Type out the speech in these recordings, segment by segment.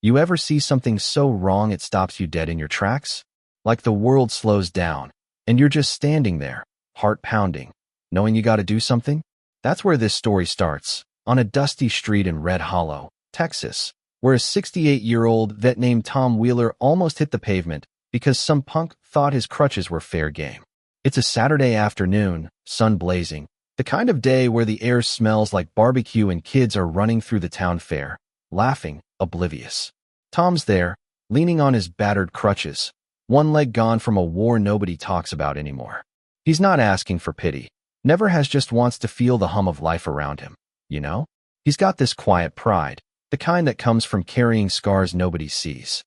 You ever see something so wrong it stops you dead in your tracks? Like the world slows down, and you're just standing there, heart pounding, knowing you gotta do something? That's where this story starts, on a dusty street in Red Hollow, Texas, where a 68-year-old vet named Tom Wheeler almost hit the pavement because some punk thought his crutches were fair game. It's a Saturday afternoon, sun blazing, the kind of day where the air smells like barbecue and kids are running through the town fair, laughing, oblivious. Tom's there, leaning on his battered crutches, one leg gone from a war nobody talks about anymore. He's not asking for pity, never has, just wants to feel the hum of life around him, you know? He's got this quiet pride, the kind that comes from carrying scars nobody sees.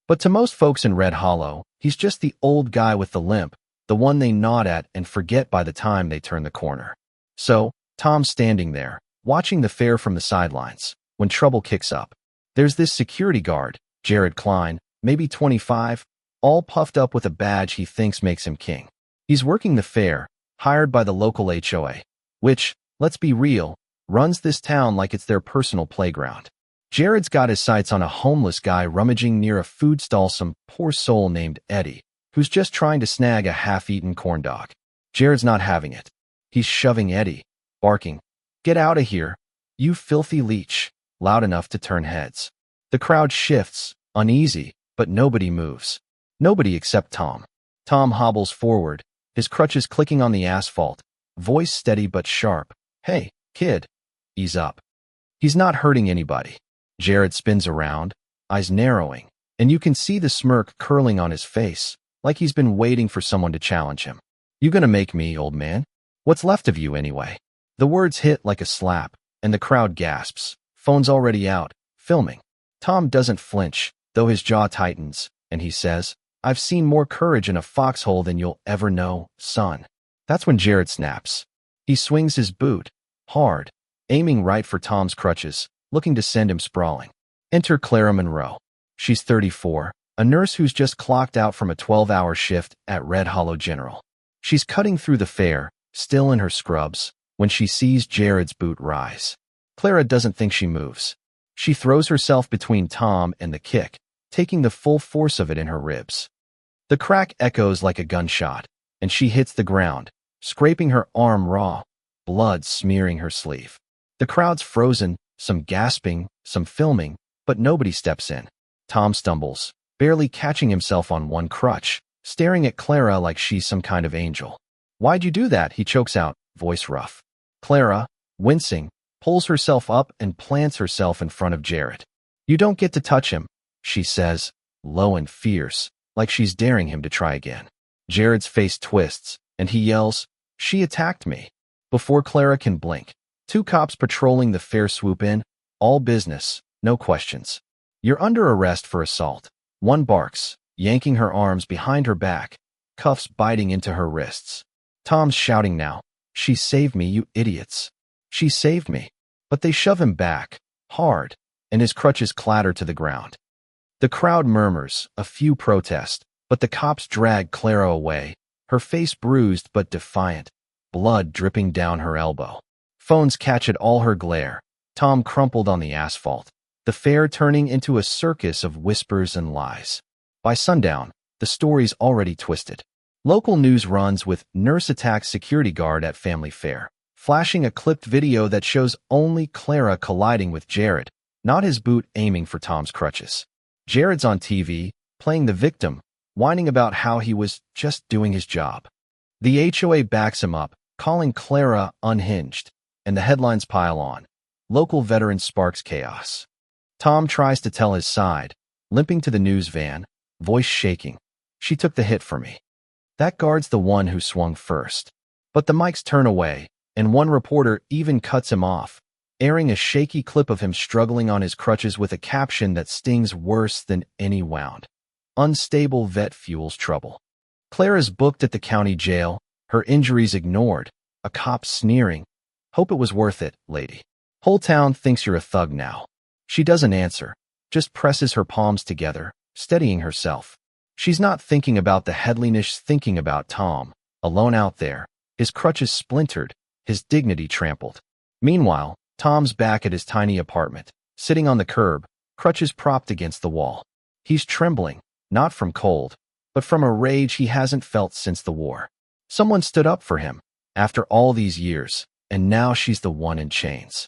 But to most folks in Red Hollow, he's just the old guy with the limp, the one they nod at and forget by the time they turn the corner. So, Tom's standing there, watching the fair from the sidelines, when trouble kicks up. There's this security guard, Jared Klein, maybe 25, all puffed up with a badge he thinks makes him king. He's working the fair, hired by the local HOA, which, let's be real, runs this town like it's their personal playground. Jared's got his sights on a homeless guy rummaging near a food stall, some poor soul named Eddie, who's just trying to snag a half-eaten corn dog. Jared's not having it. He's shoving Eddie, barking, "Get out of here, you filthy leech," loud enough to turn heads. The crowd shifts, uneasy, but nobody moves. Nobody except Tom. Tom hobbles forward, his crutches clicking on the asphalt, voice steady but sharp. "Hey, kid, ease up." He's not hurting anybody. Jared spins around, eyes narrowing, and you can see the smirk curling on his face, like he's been waiting for someone to challenge him. "You gonna make me, old man? What's left of you, anyway?" The words hit like a slap, and the crowd gasps. Phone's already out, filming. Tom doesn't flinch, though his jaw tightens, and he says, "I've seen more courage in a foxhole than you'll ever know, son." That's when Jared snaps. He swings his boot, hard, aiming right for Tom's crutches, looking to send him sprawling. Enter Clara Monroe. She's 34, a nurse who's just clocked out from a 12-hour shift at Red Hollow General. She's cutting through the fair, still in her scrubs, when she sees Jared's boot rise. Clara doesn't think she moves. She throws herself between Tom and the kick, taking the full force of it in her ribs. The crack echoes like a gunshot, and she hits the ground, scraping her arm raw, blood smearing her sleeve. The crowd's frozen, some gasping, some filming, but nobody steps in. Tom stumbles, barely catching himself on one crutch, staring at Clara like she's some kind of angel. "Why'd you do that?" he chokes out, voice rough. Clara, wincing, pulls herself up and plants herself in front of Jared. "You don't get to touch him," she says, low and fierce, like she's daring him to try again. Jared's face twists, and he yells, "She attacked me." Before Clara can blink, two cops patrolling the fair swoop in, all business, no questions. "You're under arrest for assault." One barks, yanking her arms behind her back, cuffs biting into her wrists. Tom's shouting now, "She saved me, you idiots. She saved me." But they shove him back, hard, and his crutches clatter to the ground. The crowd murmurs, a few protest, but the cops drag Clara away, her face bruised but defiant, blood dripping down her elbow. Phones catch at all her glare, Tom crumpled on the asphalt, the fair turning into a circus of whispers and lies. By sundown, the story's already twisted. Local news runs with "Nurse attacks security guard at family fair," flashing a clipped video that shows only Clara colliding with Jared, not his boot aiming for Tom's crutches. Jared's on TV, playing the victim, whining about how he was just doing his job. The HOA backs him up, calling Clara unhinged, and the headlines pile on. Local veteran sparks chaos. Tom tries to tell his side, limping to the news van, voice shaking. "She took the hit for me. That guard's the one who swung first." But the mics turn away, and one reporter even cuts him off, airing a shaky clip of him struggling on his crutches with a caption that stings worse than any wound. "Unstable vet fuels trouble." Clara's booked at the county jail, her injuries ignored, a cop sneering, "Hope it was worth it, lady. Whole town thinks you're a thug now." She doesn't answer, just presses her palms together, steadying herself. She's not thinking about the headliness, thinking about Tom, alone out there, his crutches splintered, his dignity trampled. Meanwhile, Tom's back at his tiny apartment, sitting on the curb, crutches propped against the wall. He's trembling, not from cold, but from a rage he hasn't felt since the war. Someone stood up for him, after all these years, and now she's the one in chains.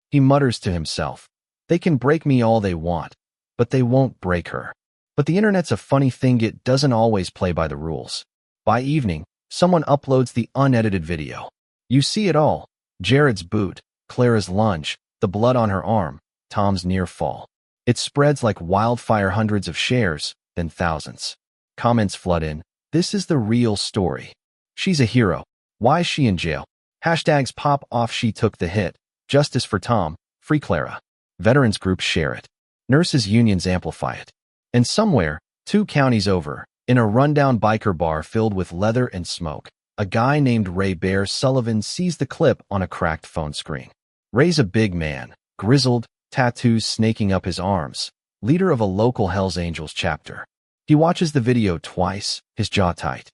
He mutters to himself, they can break me all they want, but they won't break her. But the internet's a funny thing, it doesn't always play by the rules. By evening, someone uploads the unedited video. You see it all. Jared's boot, Clara's lunge, the blood on her arm, Tom's near fall. It spreads like wildfire, hundreds of shares, then thousands. Comments flood in. This is the real story. She's a hero. Why is she in jail? Hashtags pop off. She took the hit. Justice for Tom. Free Clara. Veterans groups share it. Nurses unions amplify it. And somewhere, 2 counties over, in a rundown biker bar filled with leather and smoke, a guy named Ray Bear Sullivan sees the clip on a cracked phone screen. Ray's a big man, grizzled, tattoos snaking up his arms, leader of a local Hells Angels chapter. He watches the video twice, his jaw tight.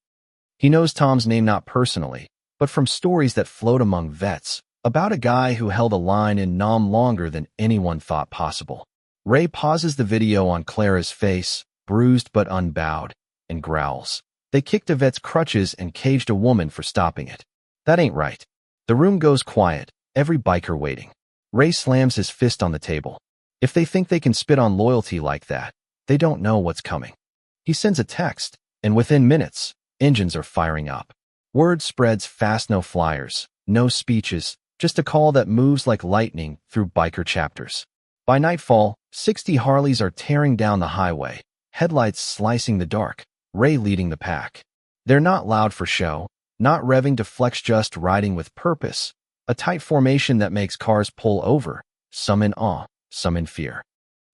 He knows Tom's name not personally, but from stories that float among vets, about a guy who held a line in Nam longer than anyone thought possible. Ray pauses the video on Clara's face, bruised but unbowed, and growls. They kicked a vet's crutches and caged a woman for stopping it. That ain't right. The room goes quiet, every biker waiting. Ray slams his fist on the table. If they think they can spit on loyalty like that, they don't know what's coming. He sends a text, and within minutes, engines are firing up. Word spreads fast, no flyers, no speeches, just a call that moves like lightning through biker chapters. By nightfall, 60 Harleys are tearing down the highway, headlights slicing the dark, Ray leading the pack. They're not loud for show, not revving to flex, just riding with purpose. A tight formation that makes cars pull over, some in awe, some in fear.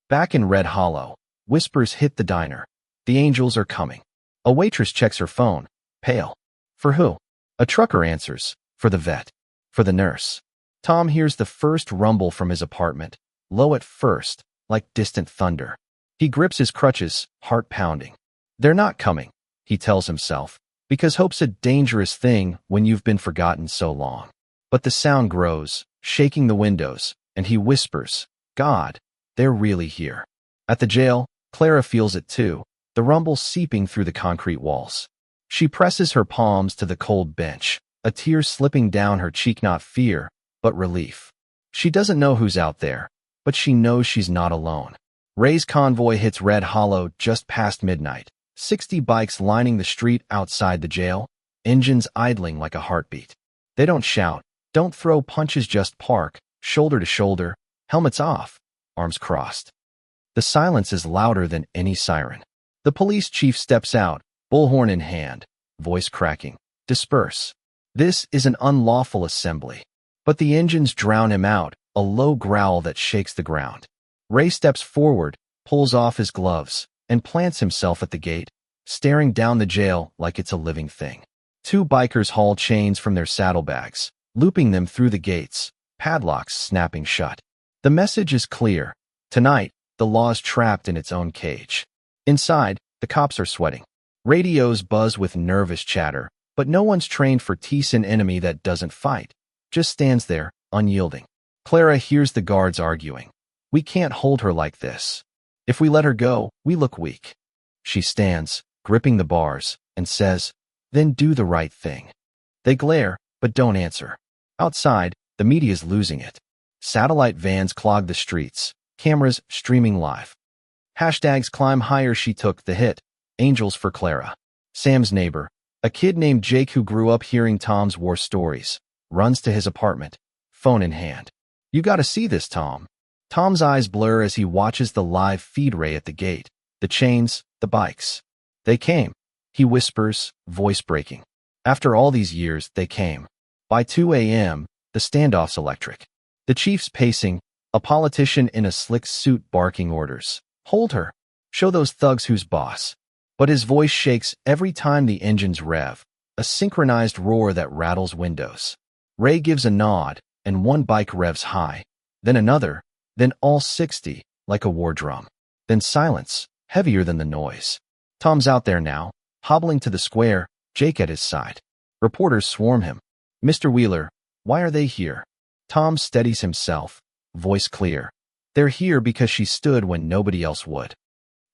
Back in Red Hollow, whispers hit the diner. The Angels are coming. A waitress checks her phone, pale. For who? A trucker answers, for the vet. For the nurse. Tom hears the first rumble from his apartment, low at first, like distant thunder. He grips his crutches, heart pounding. They're not coming, he tells himself, because hope's a dangerous thing when you've been forgotten so long. But the sound grows, shaking the windows, and he whispers, God, they're really here. At the jail, Clara feels it too, the rumble seeping through the concrete walls. She presses her palms to the cold bench, a tear slipping down her cheek, not fear, but relief. She doesn't know who's out there, but she knows she's not alone. Ray's convoy hits Red Hollow just past midnight, 60 bikes lining the street outside the jail, engines idling like a heartbeat. They don't shout, don't throw punches, just park, shoulder to shoulder, helmets off, arms crossed. The silence is louder than any siren. The police chief steps out, bullhorn in hand, voice cracking. Disperse. This is an unlawful assembly. But the engines drown him out, a low growl that shakes the ground. Ray steps forward, pulls off his gloves, and plants himself at the gate, staring down the jail like it's a living thing. 2 bikers haul chains from their saddlebags, looping them through the gates, padlocks snapping shut. The message is clear. Tonight, the law's trapped in its own cage. Inside, the cops are sweating. Radios buzz with nervous chatter, but no one's trained for tease an enemy that doesn't fight, just stands there, unyielding. Clara hears the guards arguing. We can't hold her like this. If we let her go, we look weak. She stands, gripping the bars, and says, then do the right thing. They glare, but don't answer. Outside, the media's losing it. Satellite vans clog the streets, cameras streaming live. Hashtags climb higher. She took the hit. Angels for Clara. Sam's neighbor, a kid named Jake who grew up hearing Tom's war stories, runs to his apartment, phone in hand. You gotta see this, Tom. Tom's eyes blur as he watches the live feed. Ray at the gate. The chains, the bikes. They came. He whispers, voice breaking. After all these years, they came. By 2 a.m., the standoff's electric. The chief's pacing, a politician in a slick suit barking orders. Hold her. Show those thugs who's boss. But his voice shakes every time the engines rev, a synchronized roar that rattles windows. Ray gives a nod, and one bike revs high, then another, then all 60, like a war drum. Then silence, heavier than the noise. Tom's out there now, hobbling to the square, Jake at his side. Reporters swarm him. Mr. Wheeler, why are they here? Tom steadies himself, voice clear. They're here because she stood when nobody else would.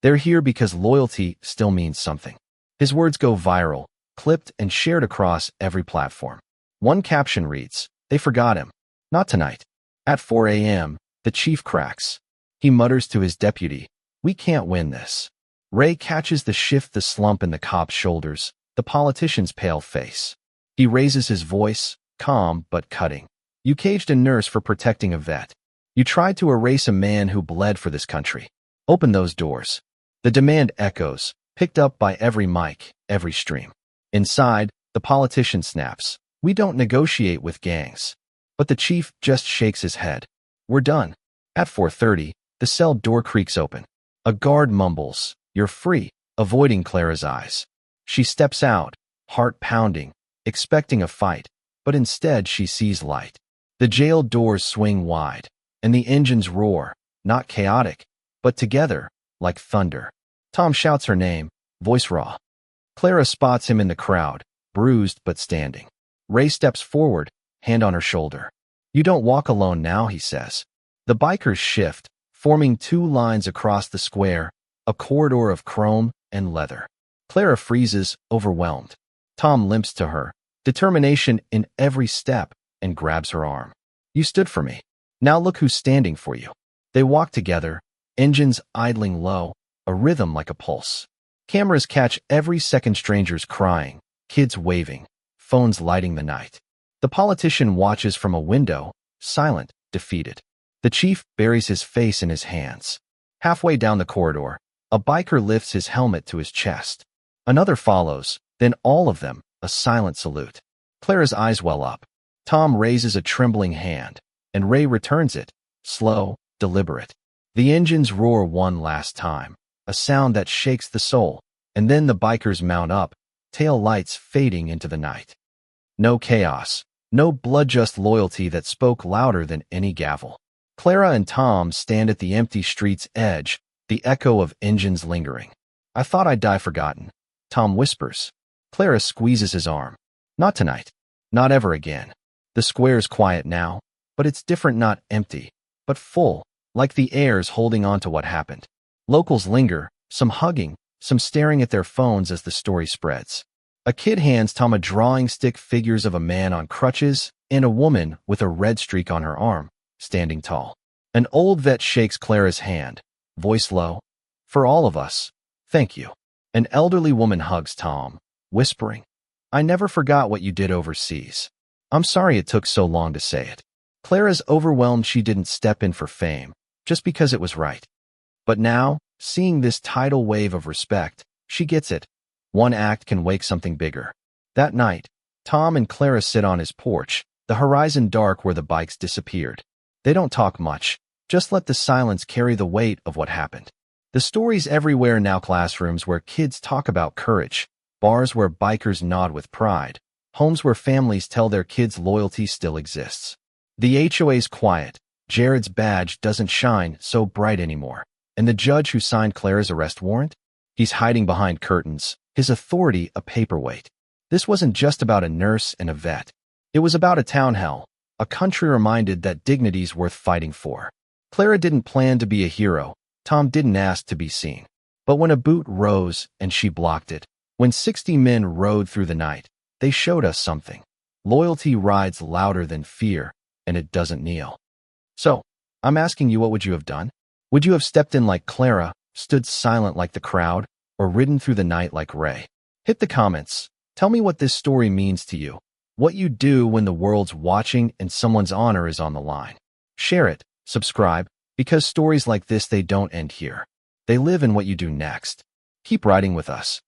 They're here because loyalty still means something. His words go viral, clipped and shared across every platform. One caption reads, "They forgot him. Not tonight." At 4 a.m., the chief cracks. He mutters to his deputy, "We can't win this." Ray catches the slump in the cop's shoulders, the politician's pale face. He raises his voice, calm but cutting. "You caged a nurse for protecting a vet. You tried to erase a man who bled for this country. Open those doors." The demand echoes, picked up by every mic, every stream. Inside, the politician snaps, "We don't negotiate with gangs." But the chief just shakes his head. "We're done." At 4:30, the cell door creaks open. A guard mumbles, "You're free," avoiding Clara's eyes. She steps out, heart pounding, expecting a fight, but instead she sees light. The jail doors swing wide, and the engines roar, not chaotic, but together, like thunder. Tom shouts her name, voice raw. Clara spots him in the crowd, bruised but standing. Ray steps forward, hand on her shoulder. "You don't walk alone now," he says. The bikers shift, forming two lines across the square, a corridor of chrome and leather. Clara freezes, overwhelmed. Tom limps to her, determination in every step, and grabs her arm. "You stood for me. Now look who's standing for you." They walk together, engines idling low, a rhythm like a pulse. Cameras catch every second, strangers crying, kids waving, phones lighting the night. The politician watches from a window, silent, defeated. The chief buries his face in his hands. Halfway down the corridor, a biker lifts his helmet to his chest. Another follows, then all of them, a silent salute. Clara's eyes well up. Tom raises a trembling hand, and Ray returns it, slow, deliberate. The engines roar one last time, a sound that shakes the soul, and then the bikers mount up, tail lights fading into the night. No chaos, no blood, just loyalty that spoke louder than any gavel. Clara and Tom stand at the empty street's edge, the echo of engines lingering. "I thought I'd die forgotten," Tom whispers. Clara squeezes his arm. "Not tonight. Not ever again." The square's quiet now, but it's different, not empty, but full, like the air's holding on to what happened. Locals linger, some hugging, some staring at their phones as the story spreads. A kid hands Tom a drawing stick, figures of a man on crutches and a woman with a red streak on her arm, standing tall. An old vet shakes Clara's hand, voice low, "For all of us, thank you." An elderly woman hugs Tom, whispering, "I never forgot what you did overseas. I'm sorry it took so long to say it." Clara's overwhelmed. She didn't step in for fame, just because it was right. But now, seeing this tidal wave of respect, she gets it. One act can wake something bigger. That night, Tom and Clara sit on his porch, the horizon dark where the bikes disappeared. They don't talk much, just let the silence carry the weight of what happened. The stories everywhere now, classrooms where kids talk about courage, bars where bikers nod with pride, homes where families tell their kids loyalty still exists. The HOA's quiet, Jared's badge doesn't shine so bright anymore, and the judge who signed Clara's arrest warrant? He's hiding behind curtains, his authority a paperweight. This wasn't just about a nurse and a vet. It was about a town hall, a country reminded that dignity's worth fighting for. Clara didn't plan to be a hero. Tom didn't ask to be seen. But when a boot rose and she blocked it, when 60 men rode through the night, they showed us something. Loyalty rides louder than fear, and it doesn't kneel. So, I'm asking you, what would you have done? Would you have stepped in like Clara, stood silent like the crowd, or ridden through the night like Ray? Hit the comments. Tell me what this story means to you. What you do when the world's watching and someone's honor is on the line. Share it, subscribe, because stories like this, they don't end here. They live in what you do next. Keep riding with us.